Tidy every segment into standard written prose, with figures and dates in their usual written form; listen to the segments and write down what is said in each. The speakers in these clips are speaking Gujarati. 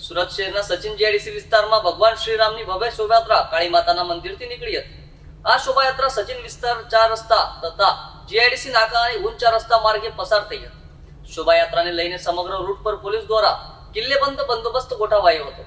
સુરત શહેરના સચિન જીઆઈડીસી વિસ્તારમાં ભગવાન શ્રીરામની ભવ્ય શોભાયાત્રા કાળી માતાના મંદિરથી નીકળી હતી। આ શોભાયાત્રા સચિન વિસ્તાર 4 રસ્તા તથા જીઆઈડીસી નાકા અને ઊંચા રસ્તા માર્ગે પસાર થઈ હતી। શોભાયાત્રાને લઈને સમગ્ર રૂટ પર પોલીસ દ્વારા કિલ્લેબંધ બંદોબસ્ત ગોઠવાયો હતો।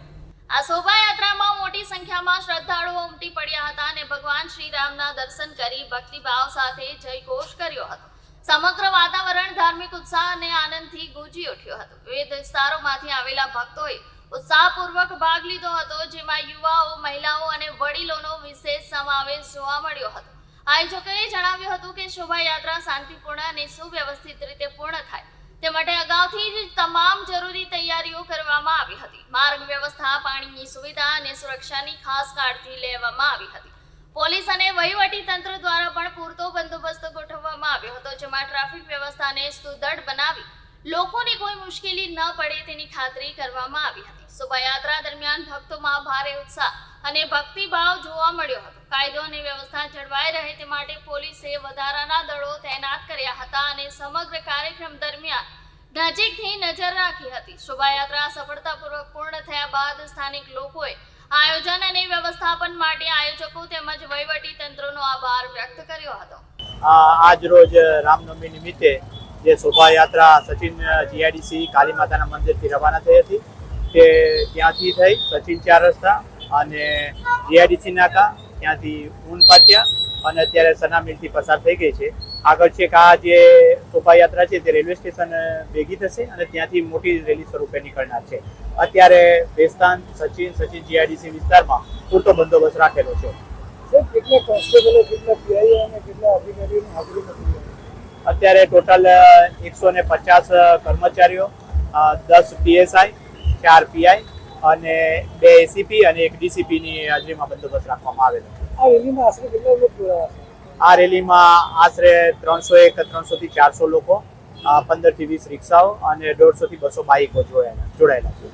આ શોભાયાત્રામાં મોટી સંખ્યામાં શ્રદ્ધાળુઓ ઉમટી પડ્યા હતા અને ભગવાન શ્રીરામના દર્શન કરી ભક્તિભાવ સાથે જયઘોષ કર્યો હતો। સમગ્ર વાતાવરણ ધાર્મિક ઉત્સાહ અને આનંદથી ગુંજી ઉઠ્યો હતો। વિવિધ વિસ્તારોમાંથી આવેલા ભક્તોએ ઉત્સાહપૂર્વક ભાગ લીધો હતો, જેમાં યુવાઓ, મહિલાઓ અને વડીલોનો વિશેષ સમાવેશ જોવા મળ્યો હતો। આયોજકોએ જણાવ્યું હતું કે શોભાયાત્રા શાંતિપૂર્ણ અને સુવ્યવસ્થિત રીતે પૂર્ણ થાય તે માટે અગાઉથી જ તમામ જરૂરી તૈયારીઓ કરવામાં આવી હતી। માર્ગ વ્યવસ્થા, પાણીની સુવિધા અને સુરક્ષાની ખાસ કાળજી લેવામાં આવી હતી। પોલીસ અને વહીવટી તંત્ર દ્વારા પણ પૂરતો બંદોબસ્ત ગોઠવવામાં આવ્યો હતો, જેમાં ટ્રાફિક વ્યવસ્થાને સુદૃઢ બનાવી લોકોને કોઈ મુશ્કેલી ન પડે તેની ખાતરી કરવામાં આવી હતી। શોભાયાત્રા દરમિયાન ભક્તોમાં ભારે ઉત્સાહ અને ભક્તિભાવ જોવા મળ્યો હતો। કાયદો અને વ્યવસ્થા જળવાઈ રહે તે માટે પોલીસે વધારાના દળો તૈનાત કર્યા હતા અને સમગ્ર કાર્યક્રમ દરમિયાન નજીકથી નજર રાખી હતી। શોભાયાત્રા સફળતાપૂર્વક પૂર્ણ થયા બાદ સ્થાનિક લોકોએ આયોજન અને વ્યવસ્થાપન માટે આયોજકો તેમજ વહીવટી તંત્રનો આભાર વ્યક્ત કર્યો હતો। આજ રોજ રામનવમી નિમિત્તે જે શોભાયાત્રા સચિન જીઆઈડીસી કાળી માતાના મંદિરથી રવાના થઈ હતી તે ત્યાંથી થઈ સચિન 4 રસ્તા અને જીઆઈડીસી નાકા, ત્યાંથી ઊન પાટિયા અને અત્યારે સના મિલથી પસાર થઈ ગઈ છે। આગળ છે કે આ જે શોભાયાત્રા છે તે રેલવે સ્ટેશન ભેગી થશે અને ત્યાંથી મોટી રેલી સ્વરૂપે નીકળનાર છે। અત્યારે બેસ્તાન સચિન જીઆઈડીસી વિસ્તારમાં પૂરતો બંદોબસ્ત રાખેલો છે। કેટલા કોન્સ્ટેબલો, કેટલા પીઆઈ અને કેટલા અધિકારીઓની હાજરી નથી? અત્યારે ટોટલ 150 કર્મચારીઓ, 10 પીએસઆઈ, 4 પીઆઈ અને 2 એસીપી અને 1 ડીસીપીની હાજરીમાં બંદોબસ્ત રાખવામાં આવેલો છે। આ રેલીમાં આશરે કેટલા લોકો જોડાયા છે? આ રેલીમાં આશરે 300 થી 400 લોકો, 15 થી 20 રિક્ષાઓ અને 150 થી 200 બાઇકો જોડાયેલા છે।